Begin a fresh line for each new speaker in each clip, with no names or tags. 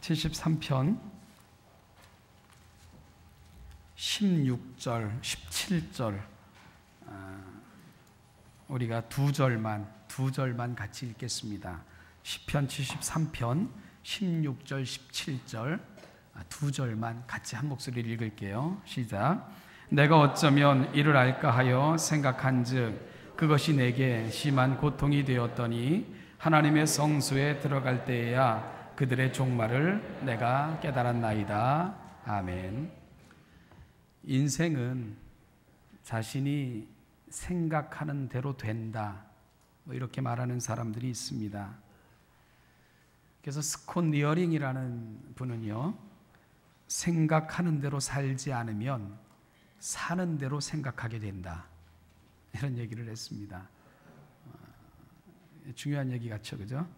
73편 16절, 17절 우리가 두 절만 같이 읽겠습니다. 시편 73편 16절, 17절 두 절만 같이 한 목소리를 읽을게요. 시작. 내가 어쩌면 이를 알까 하여 생각한즉 그것이 내게 심한 고통이 되었더니 하나님의 성소에 들어갈 때에야 그들의 종말을 내가 깨달았나이다. 아멘. 인생은 자신이 생각하는 대로 된다, 이렇게 말하는 사람들이 있습니다. 그래서 스콧 니어링이라는 분은요, 생각하는 대로 살지 않으면 사는 대로 생각하게 된다, 이런 얘기를 했습니다. 중요한 얘기 같죠, 그죠?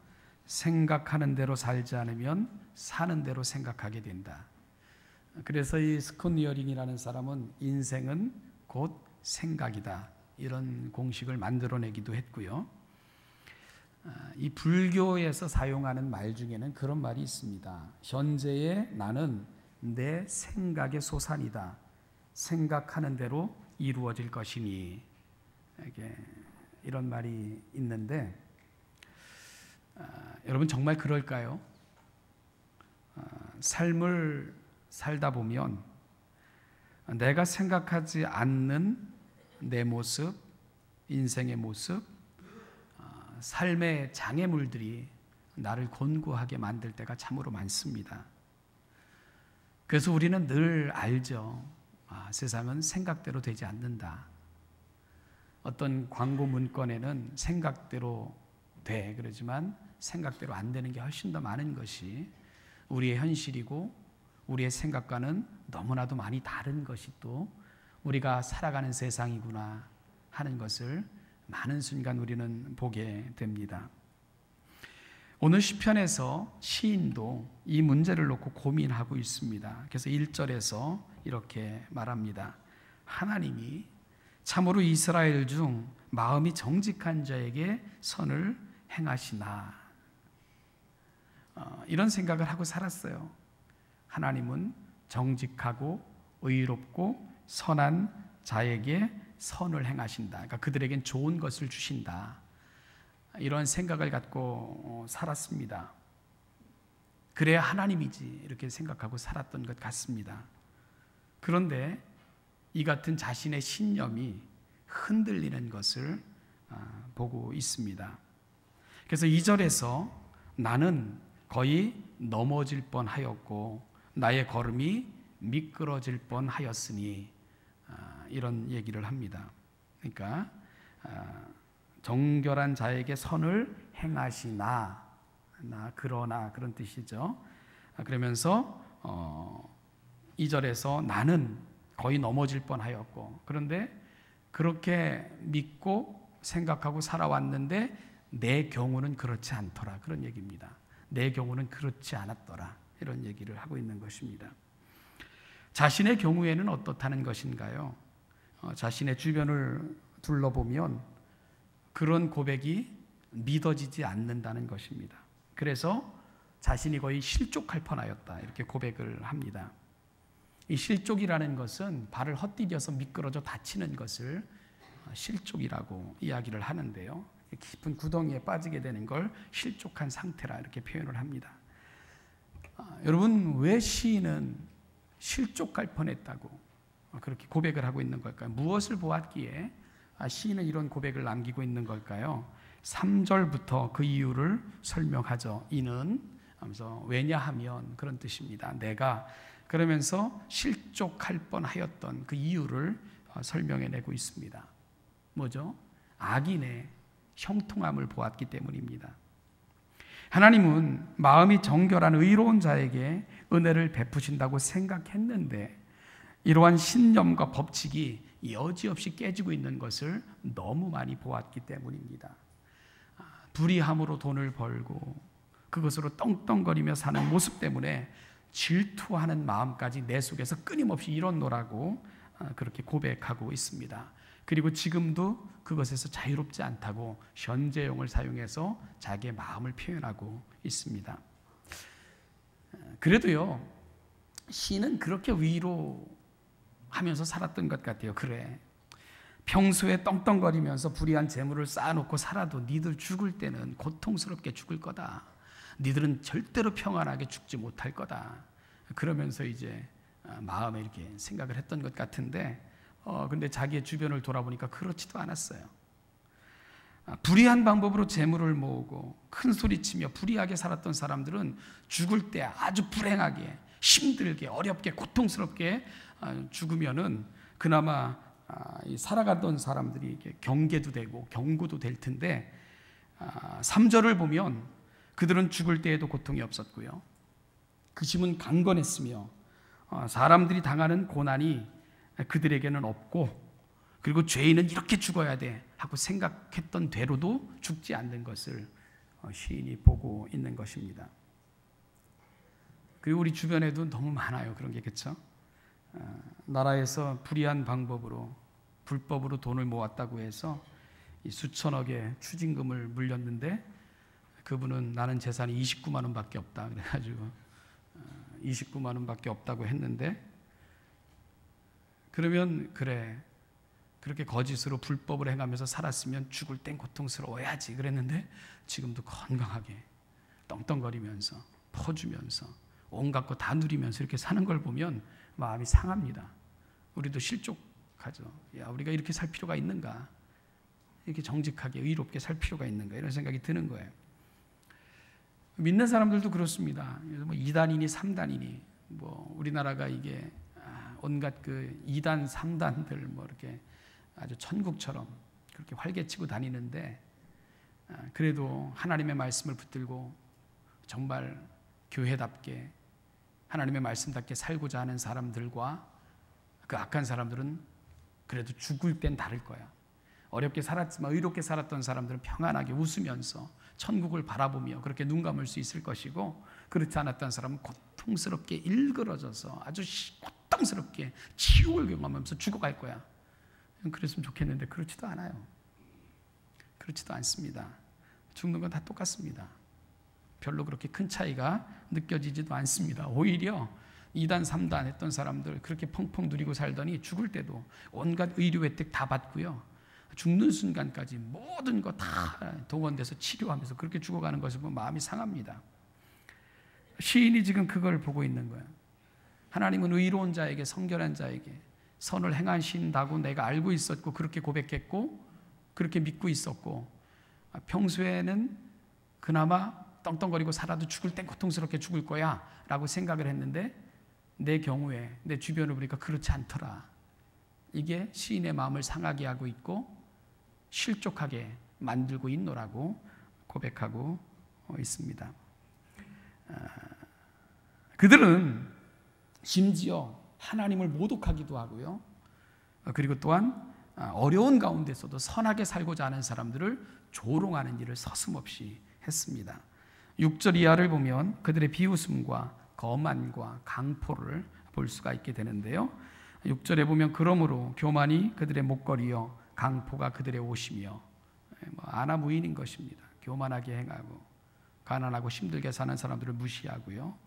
생각하는 대로 살지 않으면 사는 대로 생각하게 된다. 그래서 이 스콧 니어링이라는 사람은 인생은 곧 생각이다, 이런 공식을 만들어내기도 했고요. 이 불교에서 사용하는 말 중에는 그런 말이 있습니다. 현재의 나는 내 생각의 소산이다. 생각하는 대로 이루어질 것이니, 이런 말이 있는데 여러분 정말 그럴까요? 삶을 살다 보면 내가 생각하지 않는 내 모습, 인생의 모습, 삶의 장애물들이 나를 곤고하게 만들 때가 참으로 많습니다. 그래서 우리는 늘 알죠. 세상은 생각대로 되지 않는다. 어떤 광고 문건에는 생각대로 돼 그러지만 생각대로 안 되는 게 훨씬 더 많은 것이 우리의 현실이고, 우리의 생각과는 너무나도 많이 다른 것이 또 우리가 살아가는 세상이구나 하는 것을 많은 순간 우리는 보게 됩니다. 오늘 시편에서 시인도 이 문제를 놓고 고민하고 있습니다. 그래서 1절에서 이렇게 말합니다. 하나님이 참으로 이스라엘 중 마음이 정직한 자에게 선을 행하시나, 이런 생각을 하고 살았어요. 하나님은 정직하고 의롭고 선한 자에게 선을 행하신다. 그러니까 그들에겐 좋은 것을 주신다. 이런 생각을 갖고 살았습니다. 그래야 하나님이지, 이렇게 생각하고 살았던 것 같습니다. 그런데 이 같은 자신의 신념이 흔들리는 것을 보고 있습니다. 그래서 2절에서 나는 거의 넘어질 뻔하였고 나의 걸음이 미끄러질 뻔하였으니, 이런 얘기를 합니다. 그러니까 정결한 자에게 선을 행하시나, 그러나, 그런 뜻이죠. 그러면서 2절에서 나는 거의 넘어질 뻔하였고, 그런데 그렇게 믿고 생각하고 살아왔는데 내 경우는 그렇지 않더라, 그런 얘기입니다. 내 경우는 그렇지 않았더라, 이런 얘기를 하고 있는 것입니다. 자신의 경우에는 어떻다는 것인가요? 자신의 주변을 둘러보면 그런 고백이 믿어지지 않는다는 것입니다. 그래서 자신이 거의 실족할 뻔하였다, 이렇게 고백을 합니다. 이 실족이라는 것은 발을 헛디뎌서 미끄러져 다치는 것을 실족이라고 이야기를 하는데요, 깊은 구덩이에 빠지게 되는 걸 실족한 상태라 이렇게 표현을 합니다. 여러분, 왜 시인은 실족할 뻔했다고 그렇게 고백을 하고 있는 걸까요? 무엇을 보았기에 시인은 이런 고백을 남기고 있는 걸까요? 3절부터 그 이유를 설명하죠. 이는 하면서 왜냐하면, 그런 뜻입니다. 내가, 그러면서 실족할 뻔하였던 그 이유를 설명해내고 있습니다. 뭐죠? 악인의 형통함을 보았기 때문입니다. 하나님은 마음이 정결한 의로운 자에게 은혜를 베푸신다고 생각했는데 이러한 신념과 법칙이 여지없이 깨지고 있는 것을 너무 많이 보았기 때문입니다. 불의함으로 돈을 벌고 그것으로 떵떵거리며 사는 모습 때문에 질투하는 마음까지 내 속에서 끊임없이 일어노라고 그렇게 고백하고 있습니다. 그리고 지금도 그것에서 자유롭지 않다고 현재형을 사용해서 자기의 마음을 표현하고 있습니다. 그래도요, 시인은 그렇게 위로하면서 살았던 것 같아요. 그래, 평소에 떵떵거리면서 불의한 재물을 쌓아놓고 살아도 니들 죽을 때는 고통스럽게 죽을 거다. 니들은 절대로 평안하게 죽지 못할 거다. 그러면서 이제 마음에 이렇게 생각을 했던 것 같은데, 근데 자기의 주변을 돌아보니까 그렇지도 않았어요. 불의한 방법으로 재물을 모으고 큰 소리치며 불의하게 살았던 사람들은 죽을 때 아주 불행하게, 힘들게, 어렵게, 고통스럽게 죽으면은 그나마 살아가던 사람들이 경계도 되고 경고도 될 텐데, 3절을 보면 그들은 죽을 때에도 고통이 없었고요, 그 심은 강건했으며 사람들이 당하는 고난이 그들에게는 없고, 그리고 죄인은 이렇게 죽어야 돼 하고 생각했던 대로도 죽지 않는 것을 시인이 보고 있는 것입니다. 그리고 우리 주변에도 너무 많아요, 그런 게. 그렇죠? 나라에서 불의한 방법으로, 불법으로 돈을 모았다고 해서 이 수천억의 추징금을 물렸는데, 그분은 나는 재산이 29만 원밖에 없다 그래가지고 29만 원밖에 없다고 했는데, 그러면 그래, 그렇게 거짓으로 불법을 행하면서 살았으면 죽을 땐 고통스러워야지 그랬는데, 지금도 건강하게 떵떵거리면서 퍼주면서 온갖 거 다 누리면서 이렇게 사는 걸 보면 마음이 상합니다. 우리도 실족하죠. 야, 우리가 이렇게 살 필요가 있는가? 이렇게 정직하게 의롭게 살 필요가 있는가? 이런 생각이 드는 거예요. 믿는 사람들도 그렇습니다. 뭐 2단이니 3단이니 뭐 우리나라가 이게 온갖 그 2단 3단들 뭐 이렇게 아주 천국처럼 그렇게 활개치고 다니는데, 그래도 하나님의 말씀을 붙들고 정말 교회답게 하나님의 말씀답게 살고자 하는 사람들과 그 악한 사람들은 그래도 죽을 땐 다를 거야. 어렵게 살았지만 의롭게 살았던 사람들은 평안하게 웃으면서 천국을 바라보며 그렇게 눈 감을 수 있을 것이고, 그렇지 않았던 사람은 고통스럽게 일그러져서 아주 고통스럽게 지옥을 경험하면서 죽어갈 거야. 그랬으면 좋겠는데 그렇지도 않아요. 그렇지도 않습니다. 죽는 건 다 똑같습니다. 별로 그렇게 큰 차이가 느껴지지도 않습니다. 오히려 2단 3단 했던 사람들 그렇게 펑펑 누리고 살더니 죽을 때도 온갖 의료 혜택 다 받고요, 죽는 순간까지 모든 거 다 동원돼서 치료하면서 그렇게 죽어가는 것을 보면 마음이 상합니다. 시인이 지금 그걸 보고 있는 거예요. 하나님은 의로운 자에게, 성결한 자에게 선을 행하신다고 내가 알고 있었고, 그렇게 고백했고, 그렇게 믿고 있었고, 평소에는 그나마 떵떵거리고 살아도 죽을 땐 고통스럽게 죽을 거야 라고 생각을 했는데, 내 경우에 내 주변을 보니까 그렇지 않더라. 이게 시인의 마음을 상하게 하고 있고 실족하게 만들고 있노라고 고백하고 있습니다. 그들은 심지어 하나님을 모독하기도 하고요, 그리고 또한 어려운 가운데서도 선하게 살고자 하는 사람들을 조롱하는 일을 서슴없이 했습니다. 6절 이하를 보면 그들의 비웃음과 거만과 강포를 볼 수가 있게 되는데요, 6절에 보면 그러므로 교만이 그들의 목걸이요 강포가 그들의 옷이며, 아나무인인 것입니다. 교만하게 행하고 가난하고 힘들게 사는 사람들을 무시하고요.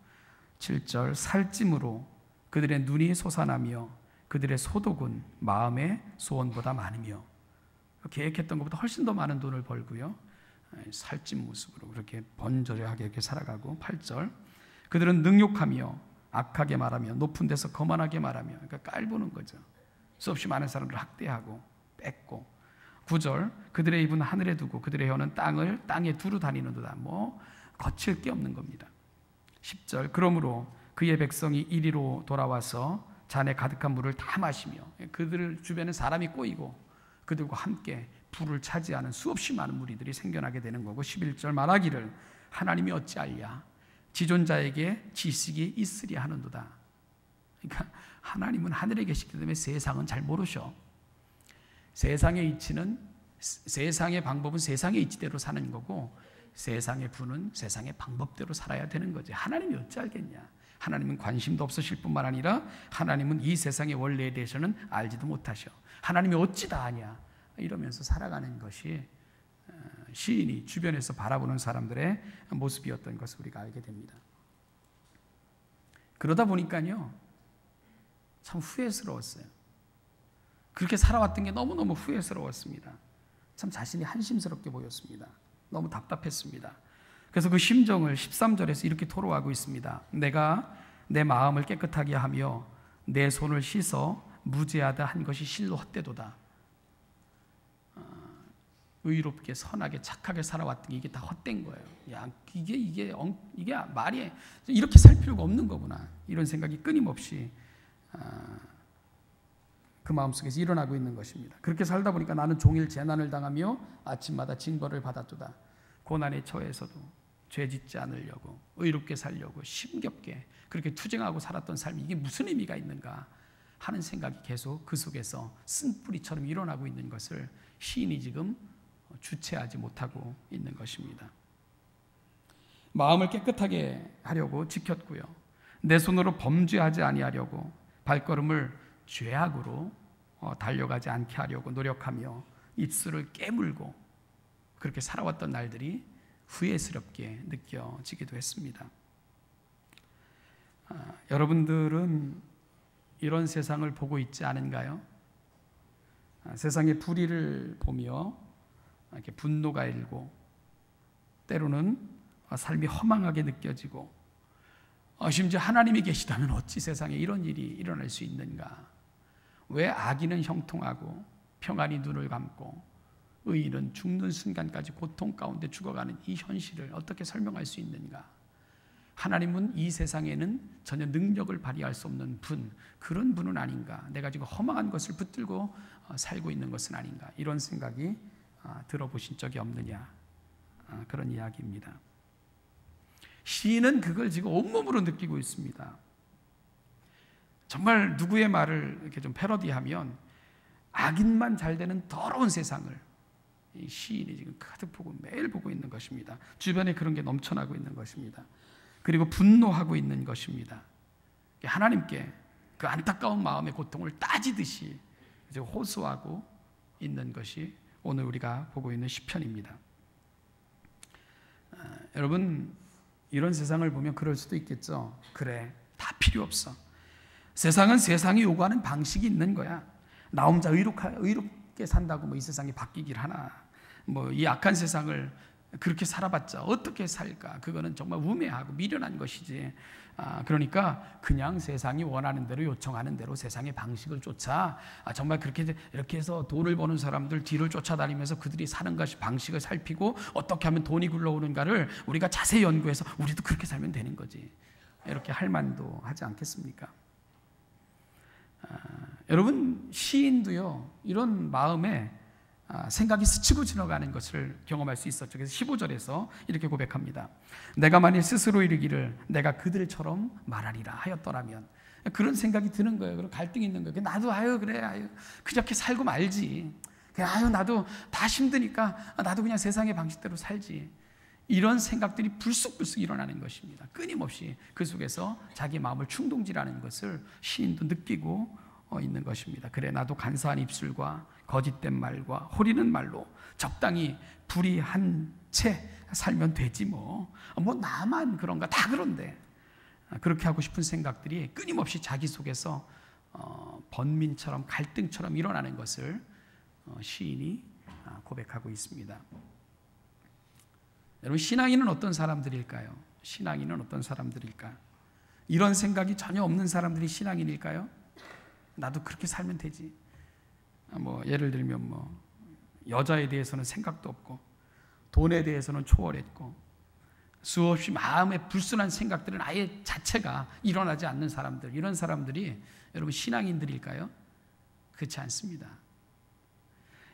7절 살찜으로 그들의 눈이 솟아나며 그들의 소득은 마음의 소원보다 많으며, 계획했던 것보다 훨씬 더 많은 돈을 벌고요, 살찐 모습으로 그렇게 번저하게 이렇게 살아가고. 8절 그들은 능욕하며 악하게 말하며 높은 데서 거만하게 말하며, 그러니까 깔보는 거죠. 수없이 많은 사람들을 학대하고 뺏고. 9절 그들의 입은 하늘에 두고 그들의 혀는 땅에 두루 다니는도다. 뭐 거칠 게 없는 겁니다. 10절 그러므로 그의 백성이 이리로 돌아와서 잔에 가득한 물을 다 마시며, 그들 주변에 사람이 꼬이고 그들과 함께 불을 차지하는 수없이 많은 무리들이 생겨나게 되는 거고. 11절 말하기를 하나님이 어찌하랴 지존자에게 지식이 있으랴 하는도다. 그러니까 하나님은 하늘에 계시기 때문에 세상은 잘 모르셔. 세상의 이치는, 세상의 방법은 세상의 이치대로 사는 거고, 세상의 분은 세상의 방법대로 살아야 되는 거지. 하나님이 어찌 알겠냐. 하나님은 관심도 없으실 뿐만 아니라 하나님은 이 세상의 원리에 대해서는 알지도 못하셔. 하나님이 어찌 다 아냐 이러면서 살아가는 것이 시인이 주변에서 바라보는 사람들의 모습이었던 것을 우리가 알게 됩니다. 그러다 보니까요, 참 후회스러웠어요. 그렇게 살아왔던 게 너무너무 후회스러웠습니다. 참 자신이 한심스럽게 보였습니다. 너무 답답했습니다. 그래서 그 심정을 13절에서 이렇게 토로하고 있습니다. 내가 내 마음을 깨끗하게 하며 내 손을 씻어 무죄하다 한 것이 실로 헛되도다. 의롭게 선하게 착하게 살아왔던 게 이게 다 헛된 거예요. 야, 이게 말이 이렇게 살 필요가 없는 거구나. 이런 생각이 끊임없이 그 마음속에서 일어나고 있는 것입니다. 그렇게 살다 보니까 나는 종일 재난을 당하며 아침마다 징벌을 받았도다. 고난에 처해서도 죄 짓지 않으려고 의롭게 살려고 심겹게 그렇게 투쟁하고 살았던 삶이 이게 무슨 의미가 있는가 하는 생각이 계속 그 속에서 쓴뿌리처럼 일어나고 있는 것을 시인이 지금 주체하지 못하고 있는 것입니다. 마음을 깨끗하게 하려고 지켰고요. 내 손으로 범죄하지 아니하려고 발걸음을 죄악으로 달려가지 않게 하려고 노력하며 입술을 깨물고 그렇게 살아왔던 날들이 후회스럽게 느껴지기도 했습니다. 여러분들은 이런 세상을 보고 있지 않은가요? 세상의 불의를 보며 이렇게 분노가 일고 때로는 삶이 허망하게 느껴지고 심지어 하나님이 계시다면 어찌 세상에 이런 일이 일어날 수 있는가? 왜 악인은 형통하고 평안히 눈을 감고 의인은 죽는 순간까지 고통 가운데 죽어가는 이 현실을 어떻게 설명할 수 있는가? 하나님은 이 세상에는 전혀 능력을 발휘할 수 없는 분, 그런 분은 아닌가? 내가 지금 허망한 것을 붙들고 살고 있는 것은 아닌가? 이런 생각이 들어보신 적이 없느냐? 그런 이야기입니다. 시인은 그걸 지금 온몸으로 느끼고 있습니다. 정말 누구의 말을 이렇게 좀 패러디하면 악인만 잘 되는 더러운 세상을 이 시인이 지금 가득 보고 매일 보고 있는 것입니다. 주변에 그런 게 넘쳐나고 있는 것입니다. 그리고 분노하고 있는 것입니다. 하나님께 그 안타까운 마음의 고통을 따지듯이 이제 호소하고 있는 것이 오늘 우리가 보고 있는 시편입니다. 여러분, 이런 세상을 보면 그럴 수도 있겠죠. 그래, 다 필요 없어. 세상은 세상이 요구하는 방식이 있는 거야. 나 혼자 의롭게 산다고 뭐 이 세상이 바뀌길 하나. 뭐 이 악한 세상을 그렇게 살아봤자 어떻게 살까? 그거는 정말 우매하고 미련한 것이지. 그러니까 그냥 세상이 원하는 대로 요청하는 대로 세상의 방식을 쫓아 정말 그렇게 이렇게 해서 돈을 버는 사람들 뒤를 쫓아다니면서 그들이 사는 것이 방식을 살피고 어떻게 하면 돈이 굴러오는가를 우리가 자세히 연구해서 우리도 그렇게 살면 되는 거지. 이렇게 할 만도 하지 않겠습니까? 여러분, 시인도요 이런 마음에 생각이 스치고 지나가는 것을 경험할 수 있었죠. 그래서 15절에서 이렇게 고백합니다. 내가 만일 스스로 이르기를 내가 그들처럼 말하리라 하였더라면, 그런 생각이 드는 거예요. 그리고 갈등이 있는 거예요. 나도 그래 그렇게 살고 말지. 나도 다 힘드니까 나도 그냥 세상의 방식대로 살지. 이런 생각들이 불쑥불쑥 일어나는 것입니다. 끊임없이 그 속에서 자기 마음을 충동질하는 것을 시인도 느끼고 있는 것입니다. 그래, 나도 간사한 입술과 거짓된 말과 호리는 말로 적당히 불의한 채 살면 되지 뭐 나만 그런가? 다 그런데. 그렇게 하고 싶은 생각들이 끊임없이 자기 속에서 번민처럼 갈등처럼 일어나는 것을 시인이 고백하고 있습니다. 여러분, 신앙인은 어떤 사람들일까요? 신앙인은 어떤 사람들일까? 이런 생각이 전혀 없는 사람들이 신앙인일까요? 나도 그렇게 살면 되지. 예를 들면 여자에 대해서는 생각도 없고 돈에 대해서는 초월했고 수없이 마음에 불순한 생각들은 아예 자체가 일어나지 않는 사람들, 이런 사람들이 여러분 신앙인들일까요? 그렇지 않습니다.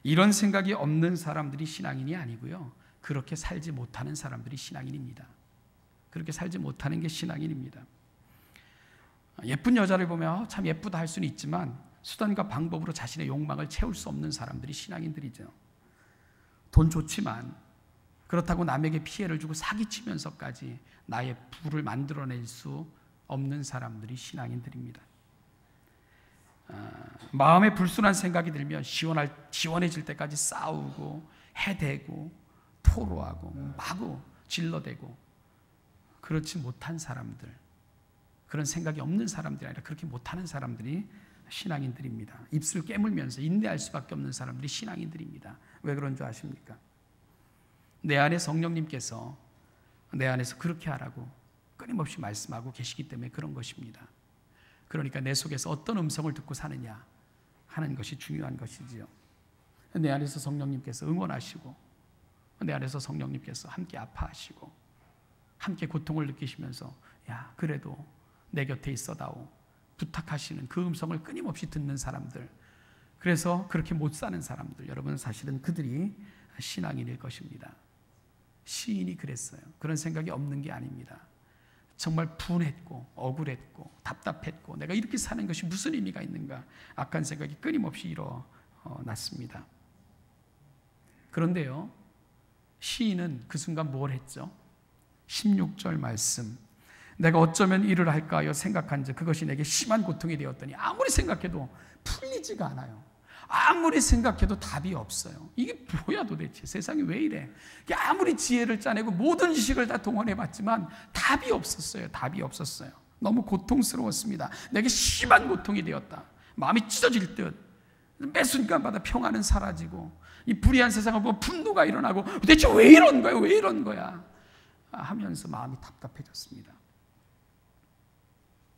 이런 생각이 없는 사람들이 신앙인이 아니고요, 그렇게 살지 못하는 사람들이 신앙인입니다. 그렇게 살지 못하는 게 신앙인입니다. 예쁜 여자를 보면 참 예쁘다 할 수는 있지만 수단과 방법으로 자신의 욕망을 채울 수 없는 사람들이 신앙인들이죠. 돈 좋지만 그렇다고 남에게 피해를 주고 사기치면서까지 나의 부를 만들어낼 수 없는 사람들이 신앙인들입니다. 마음에 불순한 생각이 들면 시원해질 때까지 싸우고 해대고 토로하고 마구 질러대고, 그렇지 못한 사람들, 그런 생각이 없는 사람들이 아니라 그렇게 못하는 사람들이 신앙인들입니다. 입술 깨물면서 인내할 수밖에 없는 사람들이 신앙인들입니다. 왜 그런 줄 아십니까? 내 안에 성령님께서 내 안에서 그렇게 하라고 끊임없이 말씀하고 계시기 때문에 그런 것입니다. 그러니까 내 속에서 어떤 음성을 듣고 사느냐 하는 것이 중요한 것이지요. 내 안에서 성령님께서 응원하시고 내 안에서 성령님께서 함께 아파하시고 함께 고통을 느끼시면서 야 그래도 내 곁에 있어다오 부탁하시는 그 음성을 끊임없이 듣는 사람들, 그래서 그렇게 못 사는 사람들, 여러분 사실은 그들이 신앙인일 것입니다. 시인이 그랬어요. 그런 생각이 없는 게 아닙니다. 정말 분했고 억울했고 답답했고 내가 이렇게 사는 것이 무슨 의미가 있는가 악한 생각이 끊임없이 일어났습니다. 그런데요, 시인은 그 순간 뭘 했죠? 16절 말씀, 내가 어쩌면 이를 할까 하여 생각한즉 그것이 내게 심한 고통이 되었더니, 아무리 생각해도 풀리지가 않아요. 아무리 생각해도 답이 없어요. 이게 뭐야 도대체, 세상이 왜 이래. 아무리 지혜를 짜내고 모든 지식을 다 동원해봤지만 답이 없었어요. 답이 없었어요. 너무 고통스러웠습니다. 내게 심한 고통이 되었다. 마음이 찢어질 듯 매 순간마다 평화는 사라지고 이 불의한 세상을 보면 분노가 일어나고 도대체 왜 이런 거야, 왜 이런 거야 하면서 마음이 답답해졌습니다.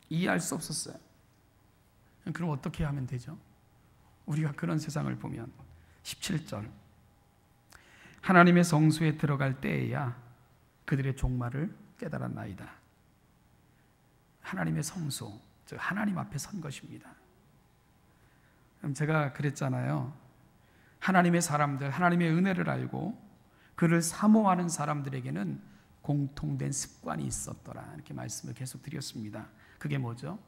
이해할 수 없었어요. 그럼 어떻게 하면 되죠? 우리가 그런 세상을 보면 17절, 하나님의 성소에 들어갈 때에야 그들의 종말을 깨달았나이다. 하나님의 성소, 즉 하나님 앞에 선 것입니다. 그럼 제가 그랬잖아요. 하나님의 사람들, 하나님의 은혜를 알고 그를 사모하는 사람들에게는 공통된 습관이 있었더라, 이렇게 말씀을 계속 드렸습니다. 그게 뭐죠?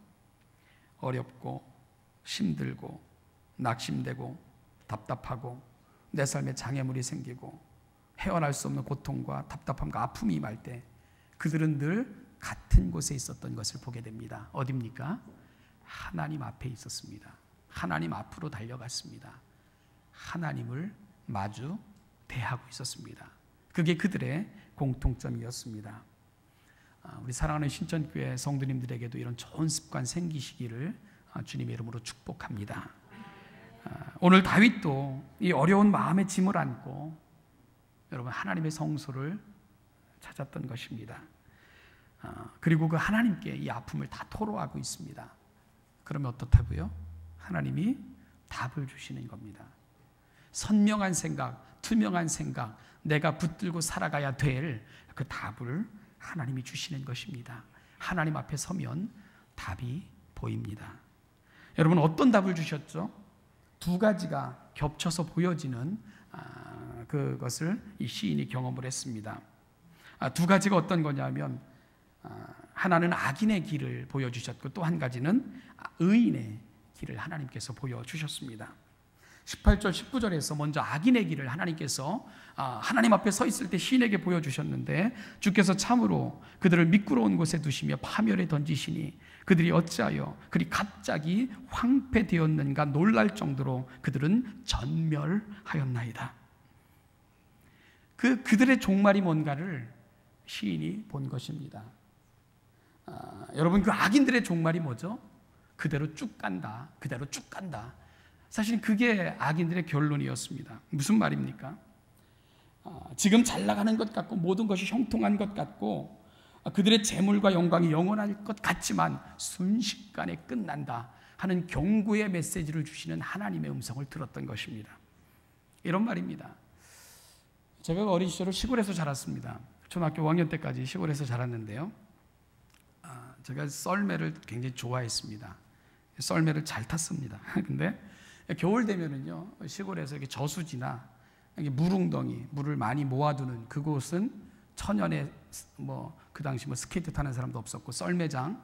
어렵고 힘들고 낙심되고 답답하고 내 삶에 장애물이 생기고 헤어날 수 없는 고통과 답답함과 아픔이 임할 때 그들은 늘 같은 곳에 있었던 것을 보게 됩니다. 어디입니까? 하나님 앞에 있었습니다. 하나님 앞으로 달려갔습니다. 하나님을 마주 대하고 있었습니다. 그게 그들의 공통점이었습니다. 우리 사랑하는 신천교회 성도님들에게도 이런 좋은 습관 생기시기를 주님의 이름으로 축복합니다. 오늘 다윗도 이 어려운 마음의 짐을 안고 여러분 하나님의 성소를 찾았던 것입니다. 그리고 그 하나님께 이 아픔을 다 토로하고 있습니다. 그러면 어떻다고요? 하나님이 답을 주시는 겁니다. 선명한 생각, 투명한 생각, 내가 붙들고 살아가야 될 그 답을 하나님이 주시는 것입니다. 하나님 앞에 서면 답이 보입니다. 여러분 어떤 답을 주셨죠? 두 가지가 겹쳐서 보여지는 그것을 이 시인이 경험을 했습니다. 두 가지가 어떤 거냐면 하나는 악인의 길을 보여주셨고 또 한 가지는 의인의 길을 하나님께서 보여주셨습니다. 18절 19절에서 먼저 악인의 길을 하나님께서 하나님 앞에 서 있을 때 시인에게 보여주셨는데, 주께서 참으로 그들을 미끄러운 곳에 두시며 파멸에 던지시니 그들이 어찌하여 그리 갑자기 황폐되었는가 놀랄 정도로 그들은 전멸하였나이다. 그들의 종말이 뭔가를 시인이 본 것입니다. 여러분 그 악인들의 종말이 뭐죠? 그대로 쭉 간다. 그대로 쭉 간다. 사실 그게 악인들의 결론이었습니다. 무슨 말입니까? 지금 잘 나가는 것 같고 모든 것이 형통한 것 같고 그들의 재물과 영광이 영원할 것 같지만 순식간에 끝난다 하는 경고의 메시지를 주시는 하나님의 음성을 들었던 것입니다. 이런 말입니다. 제가 어린 시절을 시골에서 자랐습니다. 초등학교 5학년 때까지 시골에서 자랐는데요. 제가 썰매를 굉장히 좋아했습니다. 썰매를 잘 탔습니다. 근데 겨울 되면은요, 시골에서 이렇게 저수지나 물웅덩이, 물을 많이 모아두는 그곳은 천연의 그 당시 스케이트 타는 사람도 없었고 썰매장,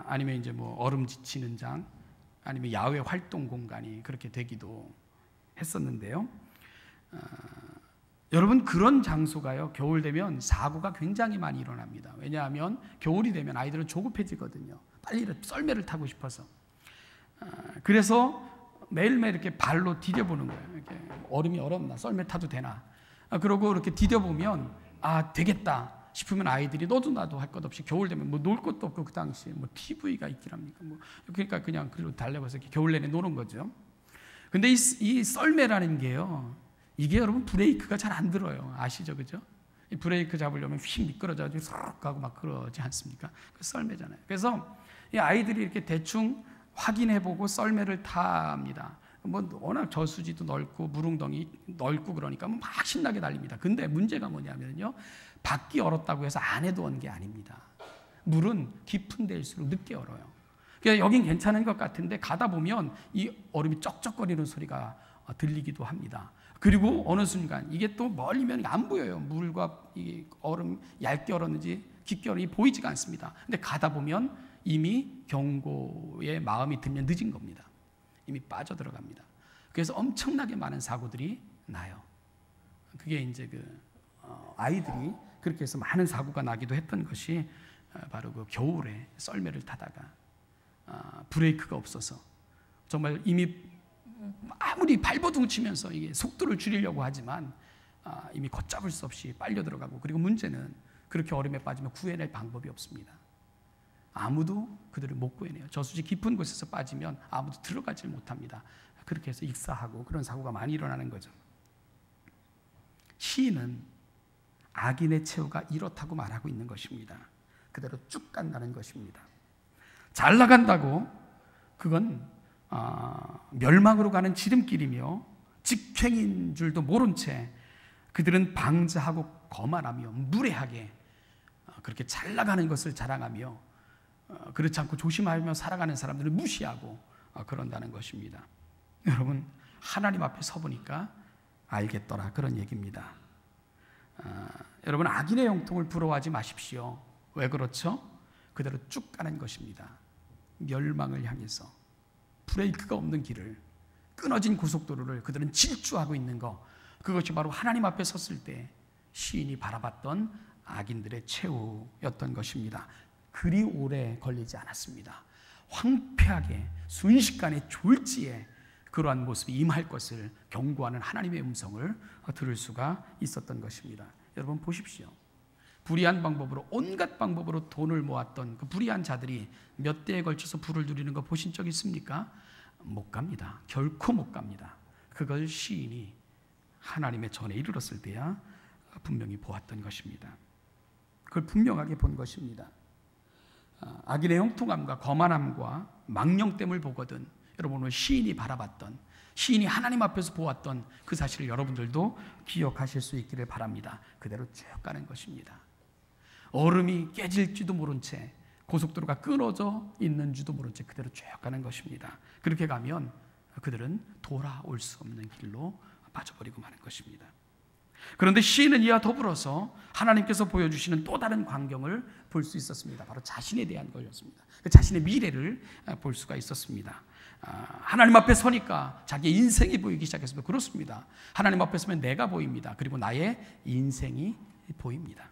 아니면 이제 얼음 지치는 장, 아니면 야외 활동 공간이 그렇게 되기도 했었는데요. 여러분 그런 장소가요, 겨울 되면 사고가 굉장히 많이 일어납니다. 왜냐하면 겨울이 되면 아이들은 조급해지거든요. 빨리 썰매를 타고 싶어서. 그래서 매일매일 이렇게 발로 디뎌보는 거예요. 이렇게 얼음이 얼었나, 썰매 타도 되나. 그러고 이렇게 디뎌보면 되겠다. 싶으면 아이들이 너도 나도 할 것 없이 겨울 되면 뭐 놀 것도 없고 그 당시에 뭐 TV가 있긴 합니까? 뭐 그러니까 그냥 글로 달려가서 겨울 내내 노는 거죠. 근데 이 썰매라는 게요, 이게 여러분 브레이크가 잘 안 들어요. 아시죠, 그죠? 이 브레이크 잡으려면 휙 미끄러져가지고 쏙 가고 막 그러지 않습니까? 그 썰매잖아요. 그래서 이 아이들이 이렇게 대충 확인해보고 썰매를 탑니다. 뭐 워낙 저수지도 넓고 물웅덩이 넓고 그러니까 막 신나게 달립니다. 근데 문제가 뭐냐면요, 밖이 얼었다고 해서 안에도 언 게 아닙니다. 물은 깊은 데일수록 늦게 얼어요. 그러니까 여긴 괜찮은 것 같은데 가다 보면 이 얼음이 쩍쩍거리는 소리가 들리기도 합니다. 그리고 어느 순간 이게 또 멀리면 안 보여요. 물과 이 얼음 얇게 얼었는지 깊게 얼었는지 보이지가 않습니다. 근데 가다 보면 이미 경고의 마음이 들면 늦은 겁니다. 이미 빠져들어갑니다. 그래서 엄청나게 많은 사고들이 나요. 그게 이제 아이들이 그렇게 해서 많은 사고가 나기도 했던 것이 바로 그 겨울에 썰매를 타다가 브레이크가 없어서 정말 이미 아무리 발버둥 치면서 이게 속도를 줄이려고 하지만 이미 걷잡을 수 없이 빨려 들어가고, 그리고 문제는 그렇게 얼음에 빠지면 구해낼 방법이 없습니다. 아무도 그들을 못 구해내요. 저수지 깊은 곳에서 빠지면 아무도 들어가지 못합니다. 그렇게 해서 익사하고 그런 사고가 많이 일어나는 거죠. 시인은 악인의 최후가 이렇다고 말하고 있는 것입니다. 그대로 쭉 간다는 것입니다. 잘 나간다고 그건 멸망으로 가는 지름길이며 직행인 줄도 모른 채 그들은 방자하고 거만하며 무례하게 그렇게 잘 나가는 것을 자랑하며 그렇지 않고 조심하며 살아가는 사람들을 무시하고 그런다는 것입니다. 여러분, 하나님 앞에 서보니까 알겠더라, 그런 얘기입니다. 여러분, 악인의 형통을 부러워하지 마십시오. 왜 그렇죠? 그대로 쭉 가는 것입니다. 멸망을 향해서 브레이크가 없는 길을, 끊어진 고속도로를 그들은 질주하고 있는 것, 그것이 바로 하나님 앞에 섰을 때 시인이 바라봤던 악인들의 최후였던 것입니다. 그리 오래 걸리지 않았습니다. 황폐하게 순식간에 졸지에 그러한 모습이 임할 것을 경고하는 하나님의 음성을 들을 수가 있었던 것입니다. 여러분 보십시오. 불의한 방법으로, 온갖 방법으로 돈을 모았던 그 불의한 자들이 몇 대에 걸쳐서 부를 누리는 거 보신 적 있습니까? 못 갑니다. 결코 못 갑니다. 그걸 시인이 하나님의 전에 이르렀을 때야 분명히 보았던 것입니다. 그걸 분명하게 본 것입니다. 악인의 형통함과 거만함과 망령됨을 보거든 여러분 오늘 시인이 바라봤던, 시인이 하나님 앞에서 보았던 그 사실을 여러분들도 기억하실 수 있기를 바랍니다. 그대로 쭉 가는 것입니다. 얼음이 깨질지도 모른 채, 고속도로가 끊어져 있는지도 모른 채 그대로 쭉 가는 것입니다. 그렇게 가면 그들은 돌아올 수 없는 길로 빠져버리고 마는 것입니다. 그런데 시인은 이와 더불어서 하나님께서 보여주시는 또 다른 광경을 볼 수 있었습니다. 바로 자신에 대한 거였습니다. 자신의 미래를 볼 수가 있었습니다. 하나님 앞에 서니까 자기의 인생이 보이기 시작했습니다. 그렇습니다. 하나님 앞에 서면 내가 보입니다. 그리고 나의 인생이 보입니다.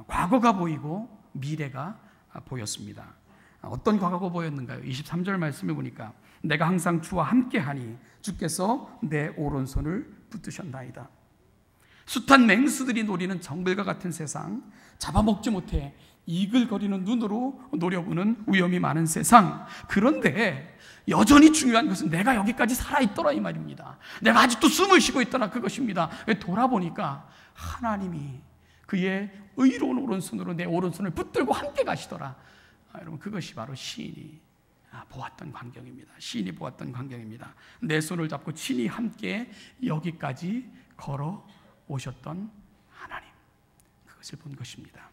과거가 보이고 미래가 보였습니다. 어떤 과거가 보였는가요? 23절 말씀을 보니까 내가 항상 주와 함께하니 주께서 내 오른손을 붙드셨나이다. 숱한 맹수들이 노리는 정글과 같은 세상, 잡아먹지 못해 이글거리는 눈으로 노려보는 위험이 많은 세상, 그런데 여전히 중요한 것은 내가 여기까지 살아있더라 이 말입니다. 내가 아직도 숨을 쉬고 있더라, 그것입니다. 돌아보니까 하나님이 그의 의로운 오른손으로 내 오른손을 붙들고 함께 가시더라. 여러분 그것이 바로 시인이 보았던 광경입니다. 시인이 보았던 광경입니다. 내 손을 잡고 친히 함께 여기까지 걸어 오셨던 하나님, 그것을 본 것입니다.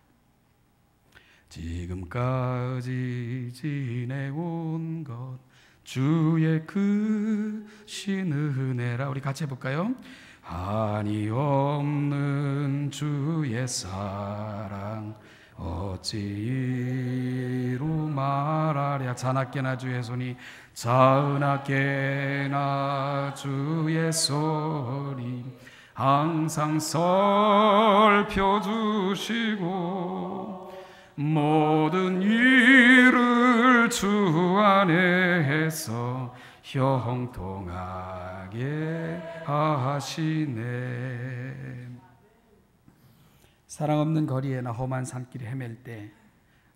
지금까지 지내온 것 주의 크신 은혜라. 우리 같이 해볼까요? 한이 없는 주의 사랑 어찌 이루 말하랴. 자나깨나 주의 손이, 자은하게나 주의 손이 항상 살펴주시고 모든 일을 주 안에서 형통하게 하시네. 사랑 없는 거리에나 험한 산길에 헤맬 때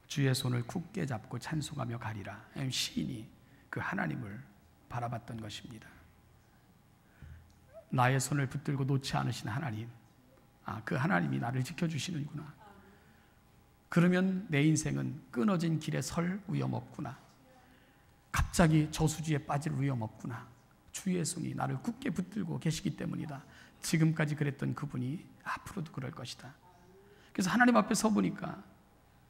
주의 손을 굳게 잡고 찬송하며 가리라. 시인이 그 하나님을 바라봤던 것입니다. 나의 손을 붙들고 놓지 않으신 하나님, 그 하나님이 나를 지켜주시는구나. 그러면 내 인생은 끊어진 길에 설 위험 없구나. 갑자기 저수지에 빠질 위험 없구나. 주의 손이 나를 굳게 붙들고 계시기 때문이다. 지금까지 그랬던 그분이 앞으로도 그럴 것이다. 그래서 하나님 앞에 서 보니까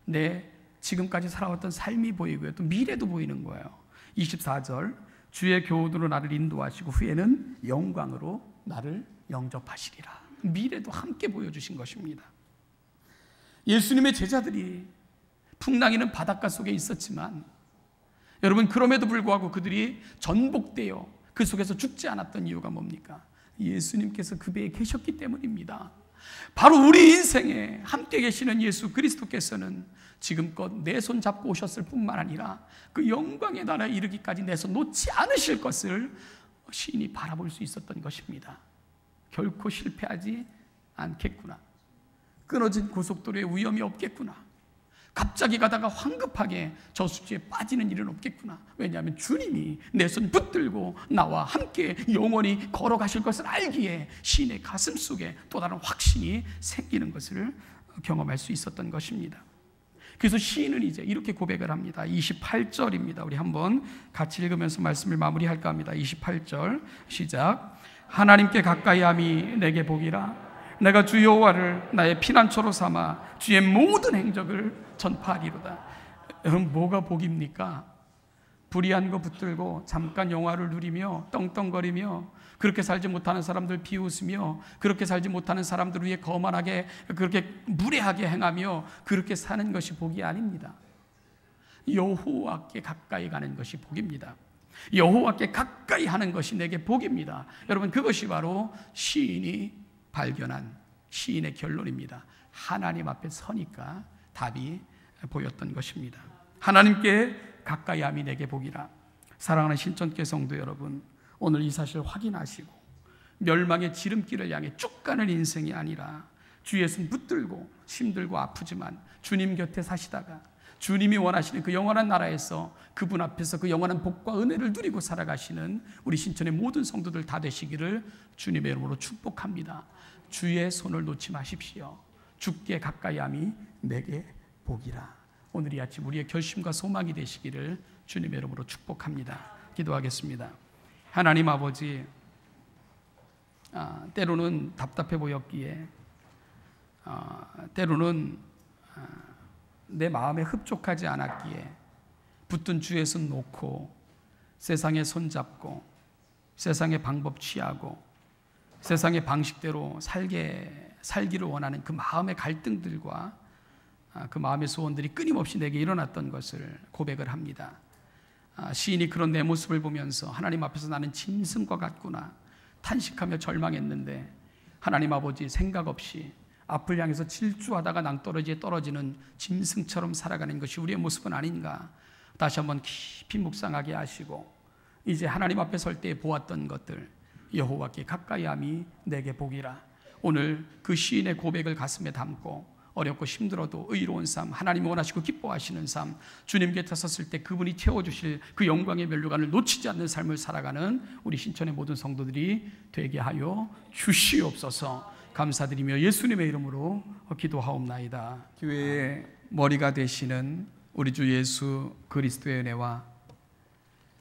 내 지금까지 살아왔던 삶이 보이고요, 또 미래도 보이는 거예요. 24절, 주의 교훈으로 나를 인도하시고 후에는 영광으로 나를 영접하시리라. 미래도 함께 보여주신 것입니다. 예수님의 제자들이 풍랑이는 바닷가 속에 있었지만 여러분, 그럼에도 불구하고 그들이 전복되어 그 속에서 죽지 않았던 이유가 뭡니까? 예수님께서 그 배에 계셨기 때문입니다. 바로 우리 인생에 함께 계시는 예수 그리스도께서는 지금껏 내 손 잡고 오셨을 뿐만 아니라 그 영광의 나라에 이르기까지 내 손 놓지 않으실 것을 시인이 바라볼 수 있었던 것입니다. 결코 실패하지 않겠구나. 끊어진 고속도로에 위험이 없겠구나. 갑자기 가다가 황급하게 저수지에 빠지는 일은 없겠구나. 왜냐하면 주님이 내 손 붙들고 나와 함께 영원히 걸어가실 것을 알기에 시인의 가슴 속에 또 다른 확신이 생기는 것을 경험할 수 있었던 것입니다. 그래서 시인은 이제 이렇게 고백을 합니다. 28절입니다. 우리 한번 같이 읽으면서 말씀을 마무리할까 합니다. 28절 시작. 하나님께 가까이함이 내게 복이라. 내가 주 여호와를 나의 피난처로 삼아 주의 모든 행적을 전파하리로다. 여러분, 뭐가 복입니까? 불의한 거 붙들고 잠깐 영화를 누리며 떵떵거리며 그렇게 살지 못하는 사람들 비웃으며 그렇게 살지 못하는 사람들 위해 거만하게 그렇게 무례하게 행하며 그렇게 사는 것이 복이 아닙니다. 여호와께 가까이 가는 것이 복입니다. 여호와께 가까이 하는 것이 내게 복입니다. 여러분, 그것이 바로 시인이 발견한 시인의 결론입니다. 하나님 앞에 서니까 답이 보였던 것입니다. 하나님께 가까이함이 내게 복이라. 사랑하는 신천교 성도 여러분, 오늘 이 사실을 확인하시고 멸망의 지름길을 향해 쭉 가는 인생이 아니라 주의 손 붙들고 힘들고 아프지만 주님 곁에 사시다가 주님이 원하시는 그 영원한 나라에서 그분 앞에서 그 영원한 복과 은혜를 누리고 살아가시는 우리 신천의 모든 성도들 다 되시기를 주님의 이름으로 축복합니다. 주의 손을 놓지 마십시오. 주께 가까이함이 내게 복이라. 오늘 이 아침 우리의 결심과 소망이 되시기를 주님의 이름으로 축복합니다. 기도하겠습니다. 하나님 아버지, 때로는 답답해 보였기에 때로는 내 마음에 흡족하지 않았기에 붙든 주의 손 놓고 세상에 손잡고 세상의 방법 취하고 세상의 방식대로 살기를 원하는 그 마음의 갈등들과 그 마음의 소원들이 끊임없이 내게 일어났던 것을 고백을 합니다. 시인이 그런 내 모습을 보면서 하나님 앞에서 나는 짐승과 같구나 탄식하며 절망했는데 하나님 아버지, 생각 없이 앞을 향해서 질주하다가 낭떠러지에 떨어지는 짐승처럼 살아가는 것이 우리의 모습은 아닌가 다시 한번 깊이 묵상하게 하시고 이제 하나님 앞에 설 때 보았던 것들, 여호와께 가까이함이 내게 복이라. 오늘 그 시인의 고백을 가슴에 담고 어렵고 힘들어도 의로운 삶, 하나님이 원하시고 기뻐하시는 삶, 주님 곁에 섰을 때 그분이 채워주실 그 영광의 면류관을 놓치지 않는 삶을 살아가는 우리 신천의 모든 성도들이 되게 하여 주시옵소서. 감사드리며 예수님의 이름으로 기도하옵나이다. 교회의 머리가 되시는 우리 주 예수 그리스도의 은혜와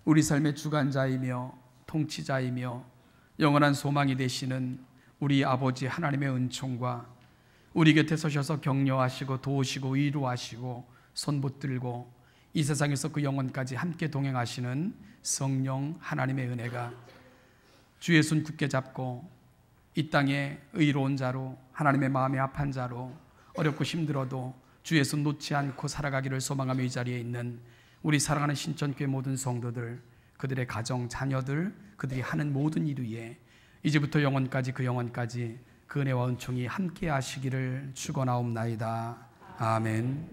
우리 삶의 주관자이며 통치자이며 영원한 소망이 되시는 우리 아버지 하나님의 은총과 우리 곁에 서셔서 격려하시고 도우시고 위로하시고 손 붙들고 이 세상에서 그 영원까지 함께 동행하시는 성령 하나님의 은혜가 주의 손 굳게 잡고 이 땅에 의로운 자로 하나님의 마음에 합한 자로 어렵고 힘들어도 주의 손 놓지 않고 살아가기를 소망하며 이 자리에 있는 우리 사랑하는 신천교회 모든 성도들, 그들의 가정, 자녀들, 그들이 하는 모든 일 위에 이제부터 영원까지 그 영원까지 그 은혜와 은총이 함께 하시기를 축원하옵나이다. 아멘.